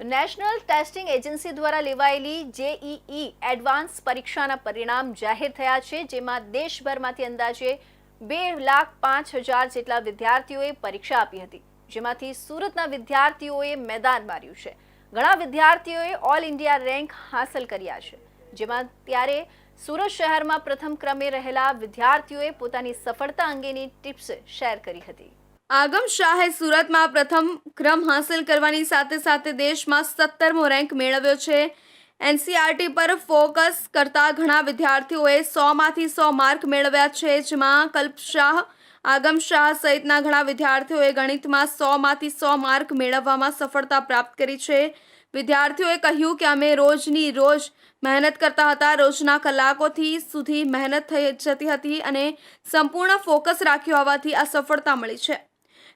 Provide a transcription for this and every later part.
National testing agency દ્વારા લેવાયેલી JEE advance પરીક્ષાના પરિણામ જાહેર થયા છે, જેમાં દેશભરમાંથી અંદાજે 2,05,000 જેટલા વિદ્યાર્થીઓએ પરીક્ષા આપી હતી, જેમાંથી સુરતના વિદ્યાર્થીઓએ મેદાન માર્યું છે। ઘણા વિદ્યાર્થીઓએ ઓલ ઇન્ડિયા રેન્ક હાંસલ કર્યા છે, જેમાં ત્યારે સુરત શહેરમાં પ્રથમ ક્રમે રહેલા વિદ્યાર્થીઓએ પોતાની સફળતા અંગેની ટિપ્સ શેર કરી હતી। આગમ શાહે સુરતમાં પ્રથમ ક્રમ હાંસલ કરવાની સાથે સાથે દેશમાં 17મો રેન્ક મેળવ્યો છે। એનસીઆરટી પર ફોકસ કરતા ઘણા વિદ્યાર્થીઓએ 100માંથી 100 માર્ક મેળવ્યા છે, જેમાં કલ્પ શાહ, આગમ શાહ સહિતના ઘણા વિદ્યાર્થીઓએ ગણિતમાં 100માંથી 100 માર્ક મેળવવામાં સફળતા પ્રાપ્ત કરી છે। વિદ્યાર્થીઓએ કહ્યું કે અમે રોજની રોજ મહેનત કરતા હતા, રોજના કલાકોથી સુધી મહેનત થઈ જતી હતી અને સંપૂર્ણ ફોકસ રાખ્યો હોવાથી આ સફળતા મળી છે।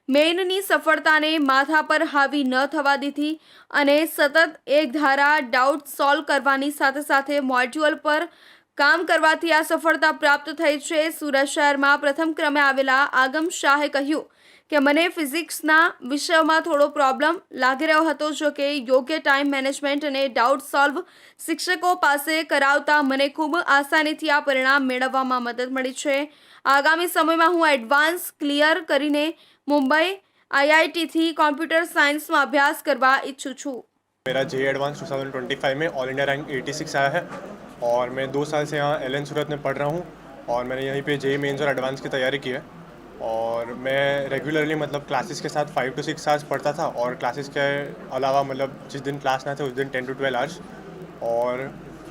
મેઇનની સફળતાને માથા પર હાવી ન થવા દીધી અને સતત એક ધારા ડાઉટ સોલ્વ કરવાની સાથે સાથે મોડ્યુલ પર કામ કરવાથી આ સફળતા પ્રાપ્ત થઈ છે। સુરત શહેરમાં પ્રથમ ક્રમે આવેલા આગમ શાહે કહ્યું કે મને ફિઝિક્સના વિષયમાં થોડો પ્રોબ્લેમ લાગી રહ્યો હતો, જો કે યોગ્ય ટાઈમ મેનેજમેન્ટ અને ડાઉટ સોલ્વ શિક્ષકો પાસે કરાવતા મને ખૂબ આસાનીથી આ પરિણામ મેળવવામાં મદદ મળી છે। આગામી સમયમાં હું એડવાન્સ ક્લિયર કરીને मुंबई आईआईटी थी कंप्यूटर साइंस में अभ्यास करवा इच्छू छूँ। मेरा जेई एडवांस 2025 में ऑल इंडिया रैंक 86 आया है और मैं 2 साल से यहाँ एलएन सूरत में पढ़ रहा हूँ और मैंने यहीं पे जेई मेंस और एडवांस की तैयारी की है। और मैं रेगुलरली मतलब क्लासेस के साथ 5 to 6 आवर्स पढ़ता था और क्लासेस के अलावा मतलब जिस दिन क्लास ना थे उस दिन 10 to 12 आवर्स। और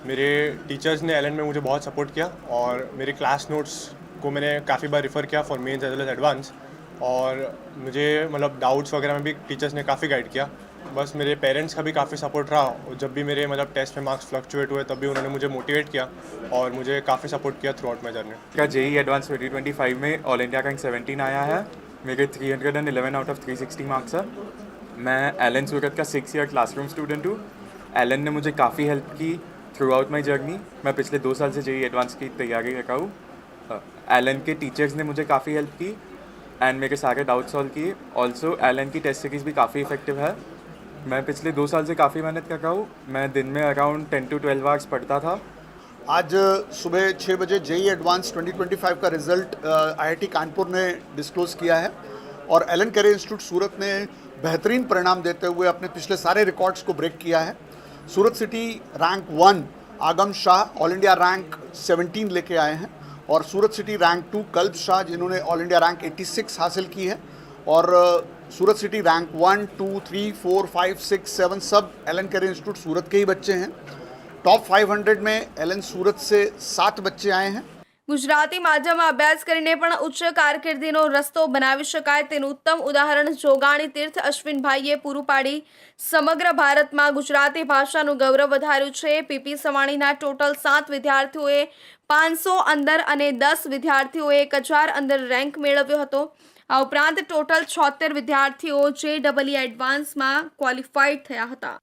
मेरे टीचर्स ने एलएन में मुझे बहुत सपोर्ट किया और मेरे क्लास नोट्स को मैंने काफ़ी बार रिफ़र किया for mains as well as advance. और मुझे मतलब डाउट्स वगैरह में भी टीचर्स ने काफ़ी गाइड किया। बस मेरे पेरेंट्स का भी काफ़ी सपोर्ट रहा और जब भी मेरे मतलब टेस्ट में मार्क्स फ्लक्चुएट हुए तब भी उन्होंने मुझे मोटिवेट किया और मुझे काफ़ी सपोर्ट किया थ्रू आउट माई जर्नी। का जेई एडवांस 2025 में ऑल इंडिया रैंक 17 आया है। मेरे 311 आउट ऑफ 360 मार्क्स है। मैं एलन सूरत का 6 ईयर क्लासरूम स्टूडेंट हूँ। एलन ने मुझे काफ़ी हेल्प की थ्रू आउट माई जर्नी। मैं पिछले 2 साल से जेई एडवांस की तैयारी कर रहा हूँ। एलन के टीचर्स ने मुझे काफ़ी हेल्प की एंड मेरे सारे डाउट सॉल्व किए। ऑल्सो एलन की टेस्ट सीरीज़ भी काफ़ी इफेक्टिव है। मैं पिछले 2 साल से काफ़ी मेहनत कर रहा हूँ। मैं दिन में अराउंड 10 to 12 आवर्स पढ़ता था। आज सुबह 6 बजे जेई एडवांस 2025 का रिज़ल्ट आईआईटी कानपुर ने डिस्क्लोज़ किया है और एलन कैरियर इंस्टीट्यूट सूरत ने बेहतरीन परिणाम देते हुए अपने पिछले सारे रिकॉर्ड्स को ब्रेक किया है। सूरत सिटी रैंक 1 आगम शाह ऑल इंडिया रैंक 17 लेके आए हैं और सूरत सिटी रैंक 2 कल्प शाह जिन्होंने ऑल इंडिया रैंक 86 हासिल की है। और सूरत सिटी रैंक 1, 2, 3, 4, 5, 6, 7 सब एलन कैरियर इंस्टीट्यूट सूरत के ही बच्चे हैं। टॉप 500 में एलन सूरत से 7 बच्चे आए हैं। ગુજરાતી માધ્યમમાં અભ્યાસ કરીને પણ ઉચ્ચ કારકિર્દીનો રસ્તો બનાવી શકાય તેનું ઉત્તમ ઉદાહરણ જોગાણી તીર્થ અશ્વિનભાઈએ પૂરું પાડી સમગ્ર ભારતમાં ગુજરાતી ભાષાનું ગૌરવ વધાર્યું છે। પીપી સવાણીના ટોટલ 7 વિદ્યાર્થીઓએ 500 અંદર અને 10 વિદ્યાર્થીઓએ 1000 અંદર રેન્ક મેળવ્યો હતો। આ ઉપરાંત ટોટલ 76 વિદ્યાર્થીઓ જેઈઈ એડવાન્સમાં ક્વોલિફાઈડ થયા હતા।